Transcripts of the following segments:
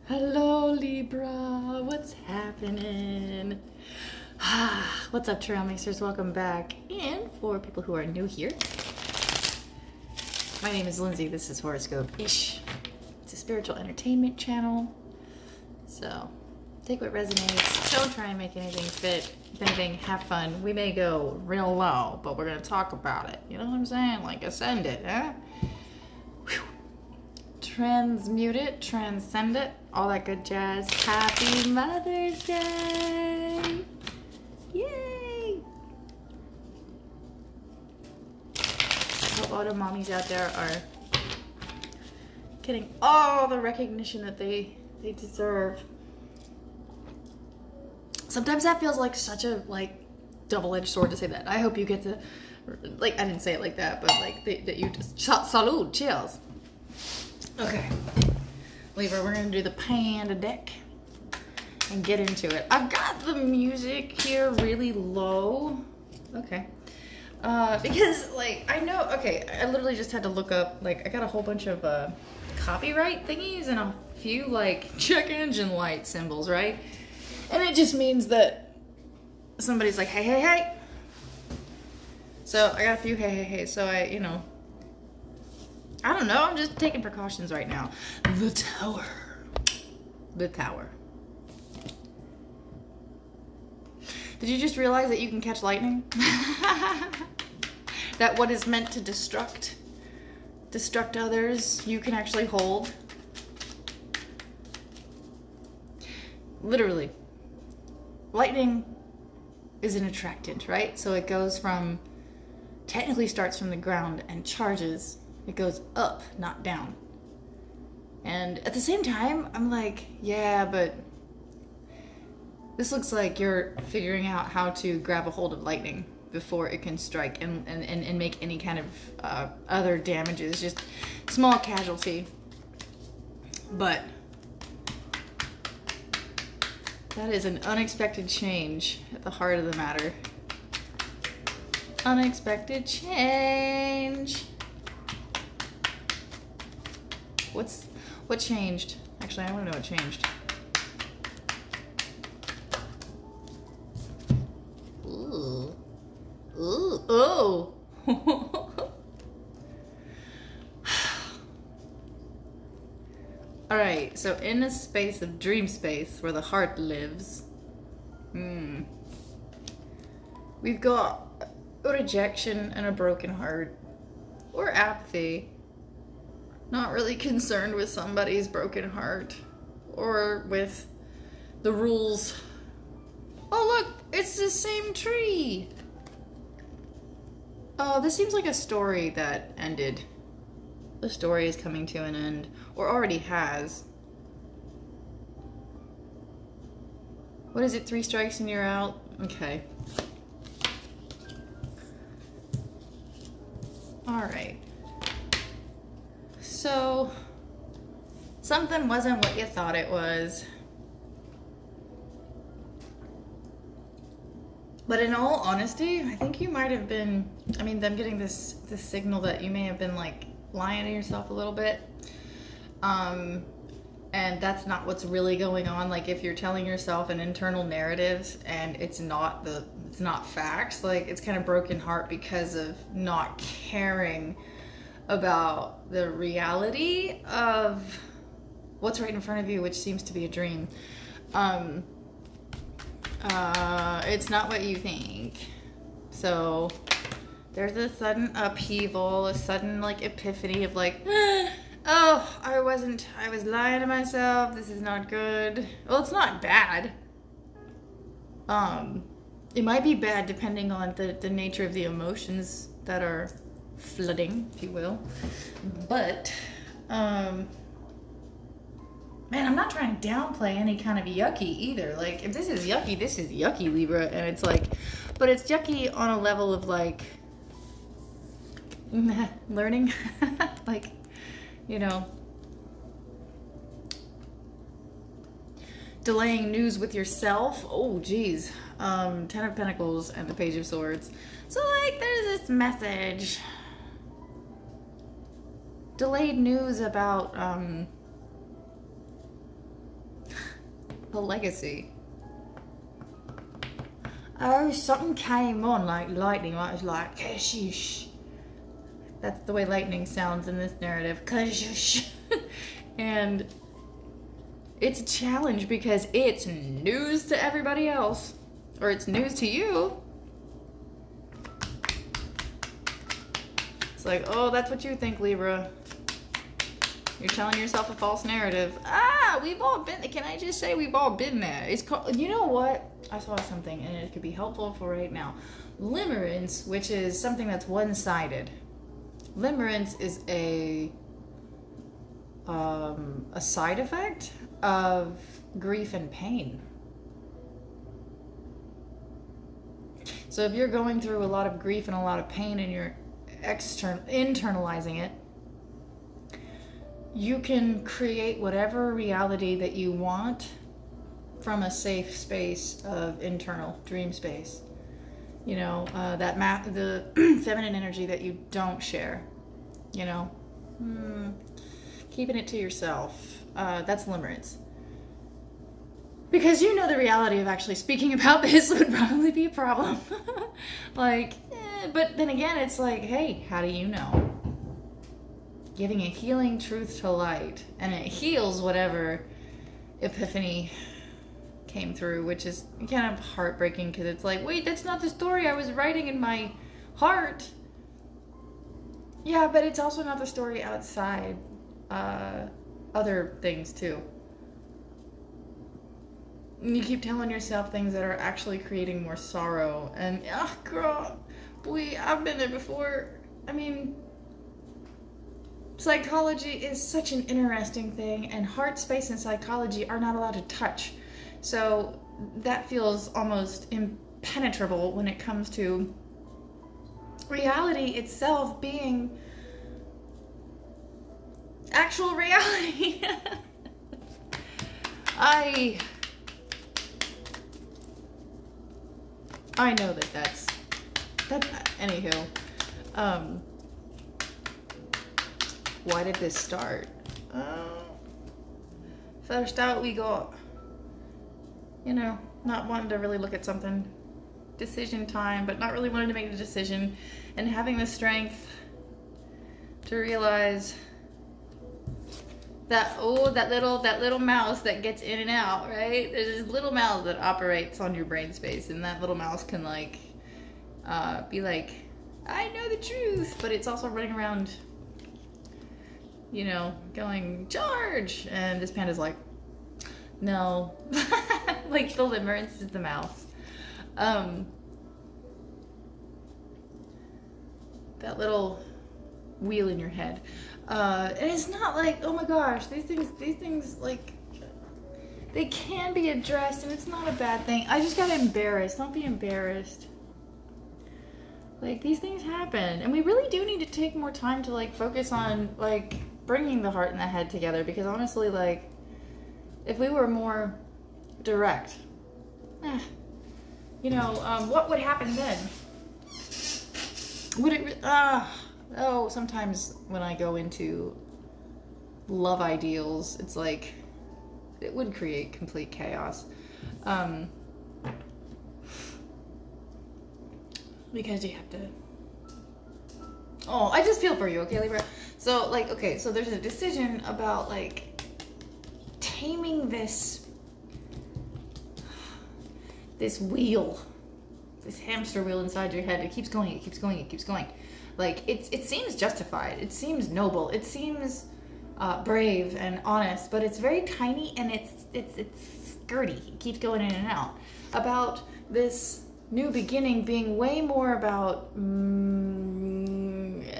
Hello, Libra. What's happening? What's up, Trailmasters? Welcome back. And for people who are new here, my name is Lindsay. This is Horoscope-ish. It's a spiritual entertainment channel. So take what resonates. Don't try and make anything fit. If anything, have fun. We may go real low, but we're going to talk about it. You know what I'm saying? Like, ascend it, huh? Whew. Transmute it, transcend it, all that good jazz. Happy Mother's Day! Yay! I hope all the mommies out there are getting all the recognition that they deserve. Sometimes that feels like such a double-edged sword to say that. I hope you get to, I didn't say it like that, but that you just salute, cheers. Okay, Libra, we're gonna do the panda deck and get into it. I've got the music here really low. Okay. Because I know, okay, I literally just had to look up, I got a whole bunch of copyright thingies and a few check engine light symbols, right? And it just means that somebody's like, hey, hey, hey. So I got a few hey, hey, hey. So I don't know. I'm just taking precautions right now. The Tower. The Tower. Did you just realize that you can catch lightning? That what is meant to destruct others, you can actually hold. Literally. Lightning is an attractant, right? So it goes from, technically starts from the ground and charges. It goes up, not down. And at the same time, I'm like, yeah, but this looks like you're figuring out how to grab a hold of lightning before it can strike and make any kind of other damages, just small casualty. But that is an unexpected change at the heart of the matter. Unexpected change. What changed? Actually, I want to know what changed. Ooh. Ooh. Oh. All right. So in a space of dream space where the heart lives, we've got a rejection and a broken heart, or apathy. Not really concerned with somebody's broken heart or with the rules. Oh, look, it's the same tree. Oh, this seems like a story that ended. The story is coming to an end, or already has. What is it, 3 strikes and you're out? Okay. All right. So, something wasn't what you thought it was. But in all honesty, I think you might have been, I'm getting this signal that you may have been lying to yourself a little bit. And that's not what's really going on. If you're telling yourself an internal narrative and it's not facts, it's kind of broken heart because of not caring about the reality of what's right in front of you, which seems to be a dream. It's not what you think. So there's a sudden upheaval, a sudden epiphany of oh, I was lying to myself. This is not good. Well, it's not bad. It might be bad depending on the nature of the emotions that are flooding, if you will. But man, I'm not trying to downplay any kind of yucky either. If this is yucky, Libra. And it's but it's yucky on a level of learning. Delaying news with yourself. Oh geez. 10 of Pentacles and the Page of Swords. So there's this message. Delayed news about a legacy. Oh, something came on like lightning. I was like, kashish. That's the way lightning sounds in this narrative. Kashish. And it's a challenge because it's news to everybody else. Or it's news to you. It's like, oh, that's what you think, Libra. You're telling yourself a false narrative. Ah, we've all been, can I just say we've all been there. It's called, you know what? I saw something and it could be helpful for right now. Limerence, which is something that's one-sided. Limerence is a side effect of grief and pain. So if you're going through a lot of grief and a lot of pain and you're internalizing it, you can create whatever reality that you want from a safe space of internal dream space. You know, the feminine energy that you don't share, you know, keeping it to yourself. That's limerence. Because you know the reality of actually speaking about this would probably be a problem. Like, but then again, it's like, hey, how do you know? Giving a healing truth to light, and it heals whatever epiphany came through, which is kind of heartbreaking because it's like, wait, that's not the story I was writing in my heart. Yeah, but it's also not the story outside other things too. You keep telling yourself things that are actually creating more sorrow, and girl, boy, I've been there before. I mean, psychology is such an interesting thing, and heart space and psychology are not allowed to touch. So that feels almost impenetrable when it comes to reality itself being actual reality. I know that anywho. Why did this start? First out we got, you know, not wanting to really look at something. Decision time, but not really wanting to make the decision. And having the strength to realize that, oh, that little mouse that gets in and out, right? There's this little mouse that operates on your brain space, and that little mouse can like, be like, I know the truth, but it's also running around, you know, going, charge! And this panda's like, no. Like, the limerence is the mouse. That little wheel in your head. And it's not like, oh my gosh, these things, like, they can be addressed, and it's not a bad thing. I just got embarrassed. Don't be embarrassed. Like, these things happen, and we really do need to take more time to, like, focus on, like, bringing the heart and the head together, because honestly, like, if we were more direct, you know, what would happen then? Would it, oh, sometimes when I go into love ideals, it's like, it would create complete chaos. Because you have to, oh, I just feel for you, okay, Libra? So, like, okay, so there's a decision about, like, taming this wheel, this hamster wheel inside your head. It keeps going, it keeps going, it keeps going. Like, it seems justified, it seems noble, it seems brave and honest, but it's very tiny, and it's skirty. It keeps going in and out. About this new beginning being way more about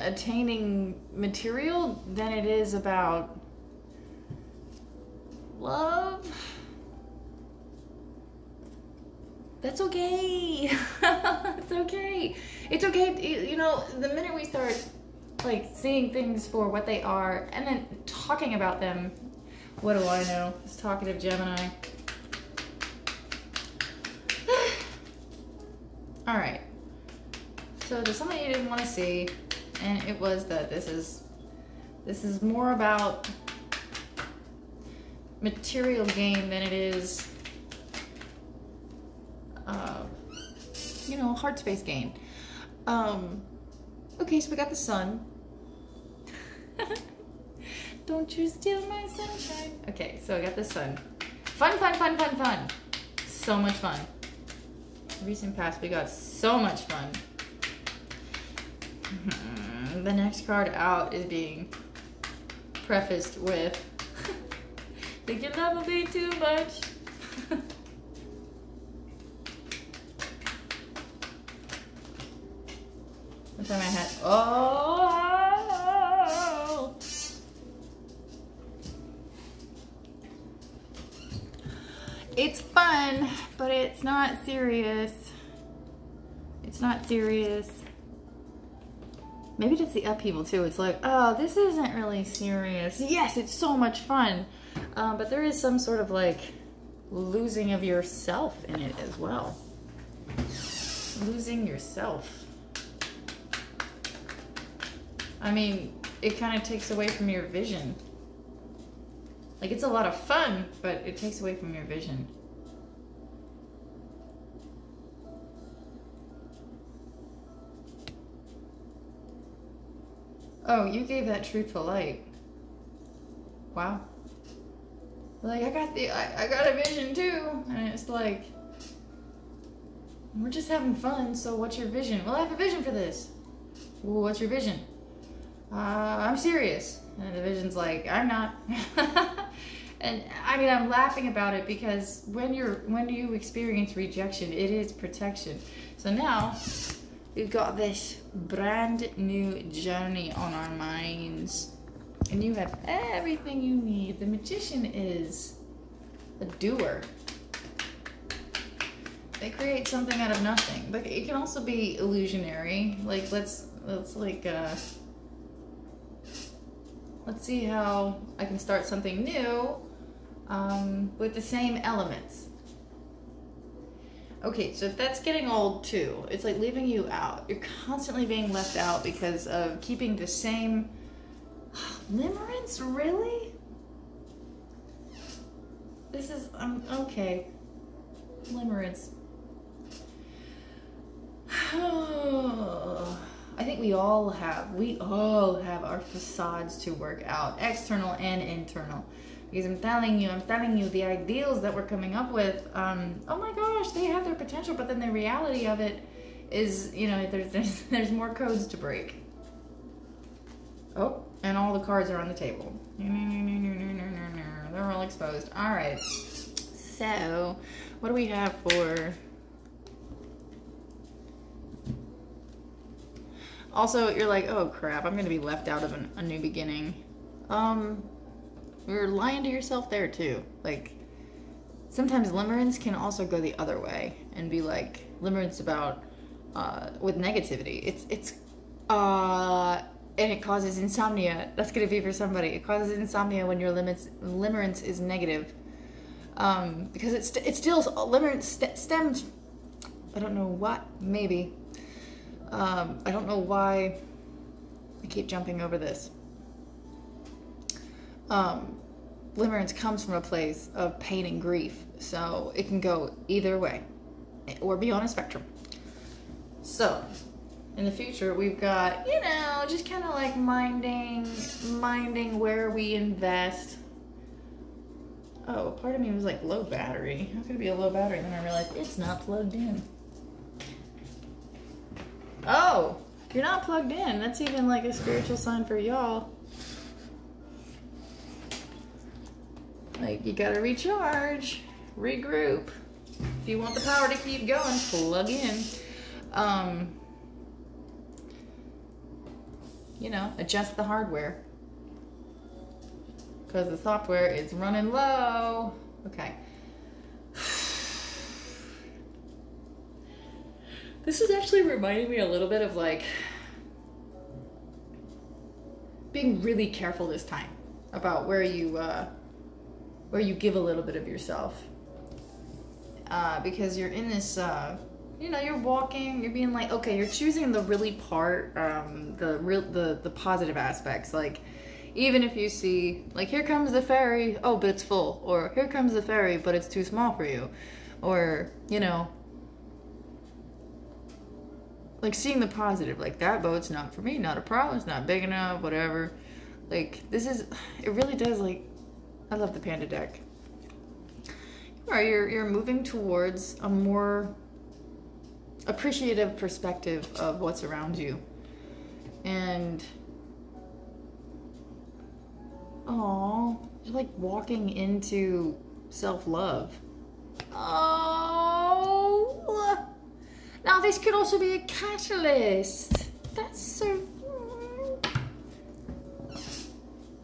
attaining material than it is about love. That's okay. It's okay. It's okay. You know, the minute we start, like, seeing things for what they are and then talking about them, what do I know? This talkative Gemini. All right. So there's something you didn't want to see, and it was that this is more about material gain than it is know, heart space gain. Okay, so we got the sun. Don't you steal my sunshine. Okay, so I got the sun. Fun, fun, fun, fun, fun. So much fun. Recent past, we got so much fun. The next card out is being prefaced with, think your love will be too much. One time I had, oh, it's fun, but it's not serious. It's not serious. Maybe it's the upheaval too. It's like, oh, this isn't really serious. Yes, it's so much fun. But there is some sort of like losing of yourself in it as well. Losing yourself. I mean, it kind of takes away from your vision. Like, it's a lot of fun, but it takes away from your vision. Oh, you gave that truthful light. Wow. Like, I got a vision too. And it's like, we're just having fun, so what's your vision? Well, I have a vision for this. Well, what's your vision? I'm serious. And the vision's like, I'm not. And I mean, I'm laughing about it because when you experience rejection, it is protection. So now we've got this brand new journey on our minds, and you have everything you need. The magician is a doer. They create something out of nothing, but it can also be illusionary. Like let's see how I can start something new with the same elements. Okay, so if that's getting old too, it's like leaving you out. You're constantly being left out because of keeping the same limerence, really? This is, okay. Limerence. I think we all have our facades to work out, external and internal. Because I'm telling you, the ideals that we're coming up with, oh my gosh, they have their potential, but then the reality of it is, you know, there's more codes to break. Oh, and all the cards are on the table. They're all exposed. All right. So, what do we have for? Also, you're like, oh crap, I'm gonna be left out of a new beginning. You're lying to yourself there too. Like, sometimes limerence can also go the other way and be like limerence about with negativity. And it causes insomnia. That's gonna be for somebody. It causes insomnia when your limerence is negative. Because it still limerence stems. I don't know what. Maybe. I don't know why I keep jumping over this. Limerence comes from a place of pain and grief, so it can go either way or be on a spectrum. So in the future, we've got, you know, just kind of like minding where we invest. Oh, part of me was like low battery. How could it be a low battery? And then I realized it's not plugged in. Oh, you're not plugged in. That's even like a spiritual sign for y'all. Like, you gotta recharge, regroup. If you want the power to keep going, plug in. You know, adjust the hardware. Because the software is running low. Okay. This is actually reminding me a little bit of like being really careful this time about where you give a little bit of yourself, because you're in this, you know, you're walking, you're being like, okay, you're choosing the really the positive aspects. Like, even if you see, like, here comes the ferry, oh, but it's full, or here comes the ferry, but it's too small for you, or, you know, like seeing the positive, like that boat's not for me, not a problem, it's not big enough, whatever. Like this is, it really does, like, I love the Panda deck. Right, you're moving towards a more appreciative perspective of what's around you. And oh, you're like walking into self-love. Oh, now this could also be a catalyst. That's so,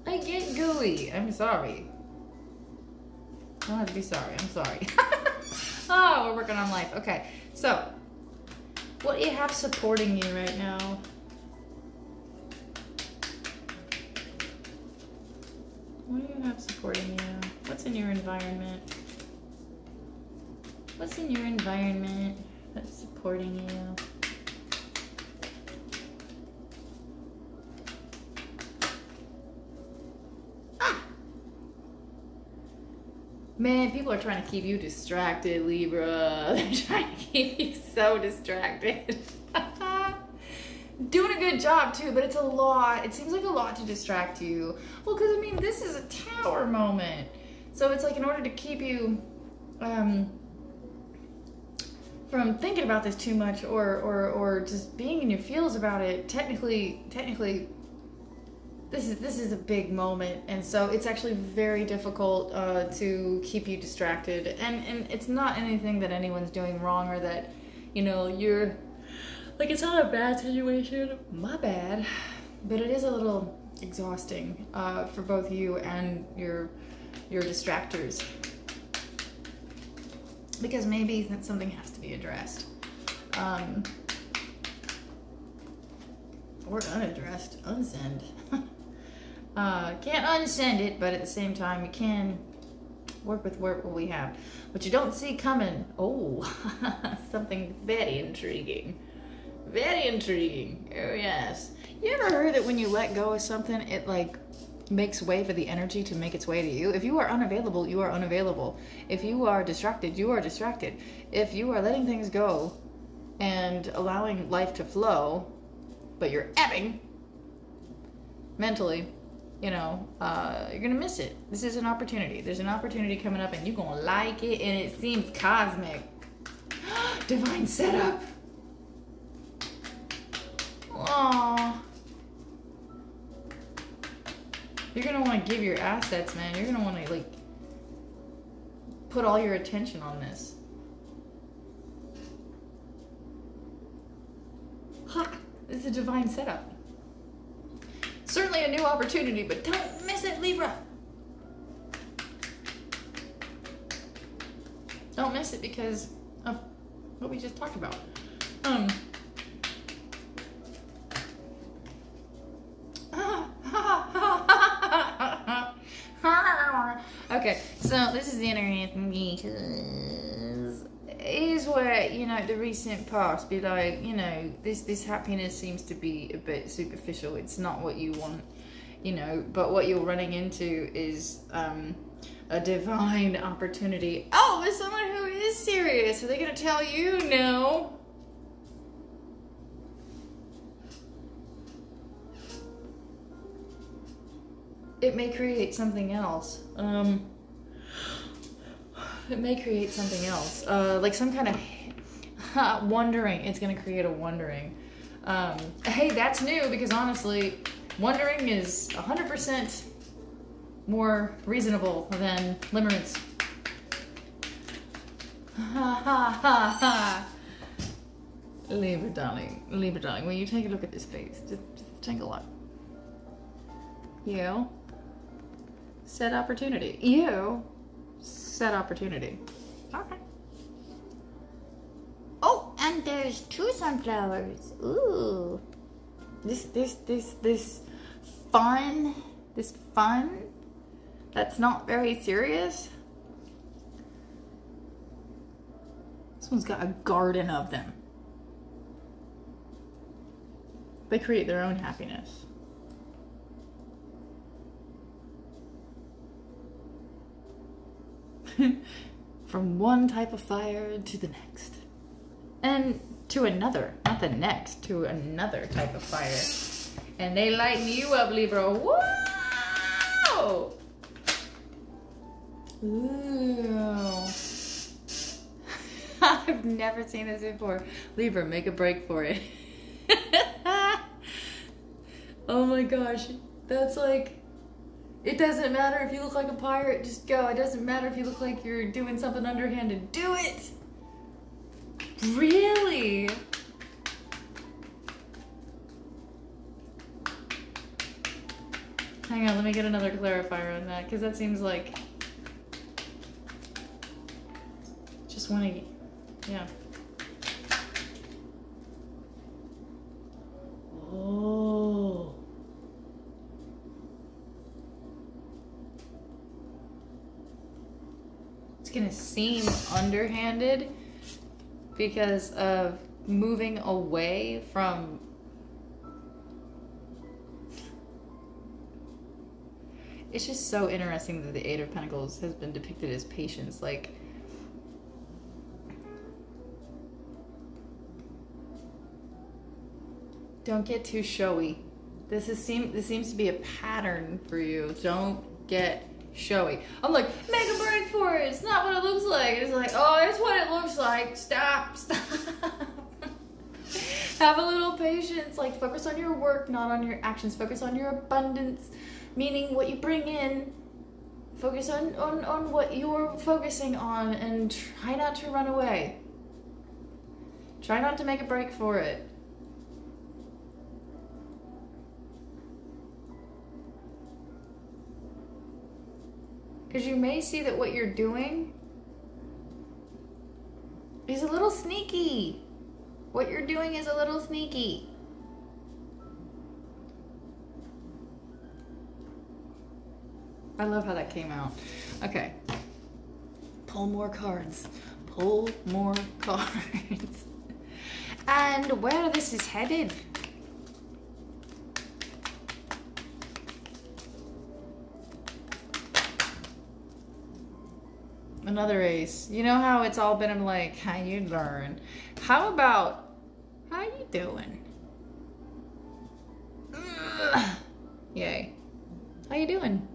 I get gooey. I'm sorry. I don't have to be sorry. I'm sorry. Oh, we're working on life. Okay, so what do you have supporting you right now? What do you have supporting you? What's in your environment? What's in your environment that's supporting you? Man, people are trying to keep you distracted, Libra. They're trying to keep you so distracted. Doing a good job too, but it's a lot. It seems like a lot to distract you. Well, because I mean, this is a tower moment. So it's like in order to keep you from thinking about this too much or just being in your feels about it, technically this is a big moment, and so it's actually very difficult to keep you distracted, and it's not anything that anyone's doing wrong or that, you know, you're like, it's not a bad situation, my bad, but it is a little exhausting for both you and your distractors, because maybe that something has to be addressed or unaddressed. Unsend. Can't unsend it, but at the same time you can work with what we have. But you don't see coming. Oh, something very intriguing. Very intriguing. Oh yes. You ever heard that when you let go of something, it like makes way for the energy to make its way to you? If you are unavailable, you are unavailable. If you are distracted, you are distracted. If you are letting things go and allowing life to flow, but you're ebbing mentally, you know, you're gonna miss it. This is an opportunity. There's an opportunity coming up and you're gonna like it, and it seems cosmic. Divine setup. Aww. You're gonna want to give your assets, man. You're gonna want to like put all your attention on this. Ha! This is a divine setup. Certainly a new opportunity, but don't miss it, Libra. Don't miss it because of what we just talked about. Okay, so this is the internet because is where, you know, the recent past be like, you know, this happiness seems to be a bit superficial. It's not what you want, you know, but what you're running into is a divine opportunity. Oh, with someone who is serious. Are they gonna tell you no? It may create something else. It may create something else. Like some kind of wondering. It's gonna create a wondering. Hey, that's new because honestly, wondering is 100% more reasonable than limerence. Ha ha ha ha. Libra darling, when you take a look at this face, just take a look. You set opportunity. You set opportunity. Okay. Oh, and there's 2 sunflowers. Ooh. This fun that's not very serious. This one's got a garden of them. They create their own happiness. From one type of fire to the next. And to another, not the next, to another type of fire. And they lighten you up, Libra. Whoa! Ooh. I've never seen this before. Libra, make a break for it. Oh my gosh. That's like, it doesn't matter if you look like a pirate, just go. It doesn't matter if you look like you're doing something underhanded, do it! Really? Hang on, let me get another clarifier on that, because that seems like just want to, yeah. Oh. It's gonna seem underhanded because of moving away from it's just so interesting that the Eight of Pentacles has been depicted as patience. Like, don't get too showy. This seems to be a pattern for you. Don't get showy. I'm like, make a break for it. It's not what it looks like. It's like, oh, it's what it looks like. Stop. Have a little patience. Like, focus on your work, not on your actions. Focus on your abundance, meaning what you bring in. Focus on what you're focusing on, and try not to run away. Try not to make a break for it. Because you may see that what you're doing is a little sneaky. What you're doing is a little sneaky. I love how that came out. Okay. Pull more cards. Pull more cards. And where this is headed. Another ace. You know how it's all been, I'm like, how you doing? How about, how you doing? Ugh. Yay. How you doing?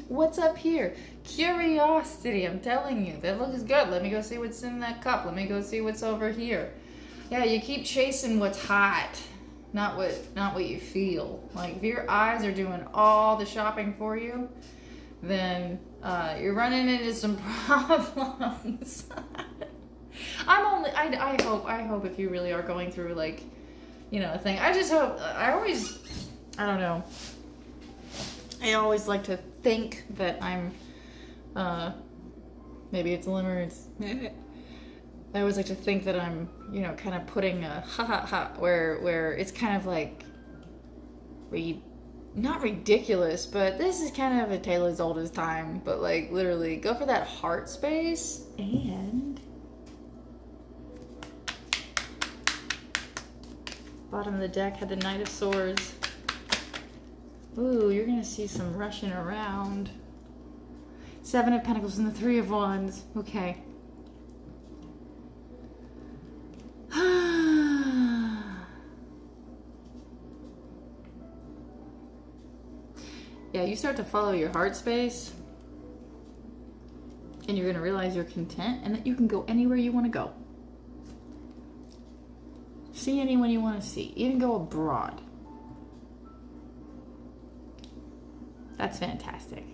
What's up here? Curiosity, I'm telling you. That looks good. Let me go see what's in that cup. Let me go see what's over here. Yeah, you keep chasing what's hot. Not what you feel. Like, if your eyes are doing all the shopping for you, then you're running into some problems. I hope if you really are going through, like, you know, a thing. I just hope, I don't know. I always like to think that I'm, maybe it's limerence. I always like to think that I'm, you know, kind of putting a where it's kind of like, not ridiculous, but this is kind of a tale as old as time, but like literally go for that heart space. And bottom of the deck had the Knight of Swords. Ooh, you're gonna see some rushing around. Seven of Pentacles and the Three of Wands. Okay. Yeah, you start to follow your heart space, and you're gonna realize you're content and that you can go anywhere you want to go. See anyone you want to see, even go abroad. That's fantastic.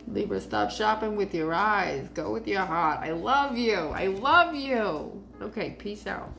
Libra, stop shopping with your eyes. Go with your heart. I love you. I love you. Okay, peace out.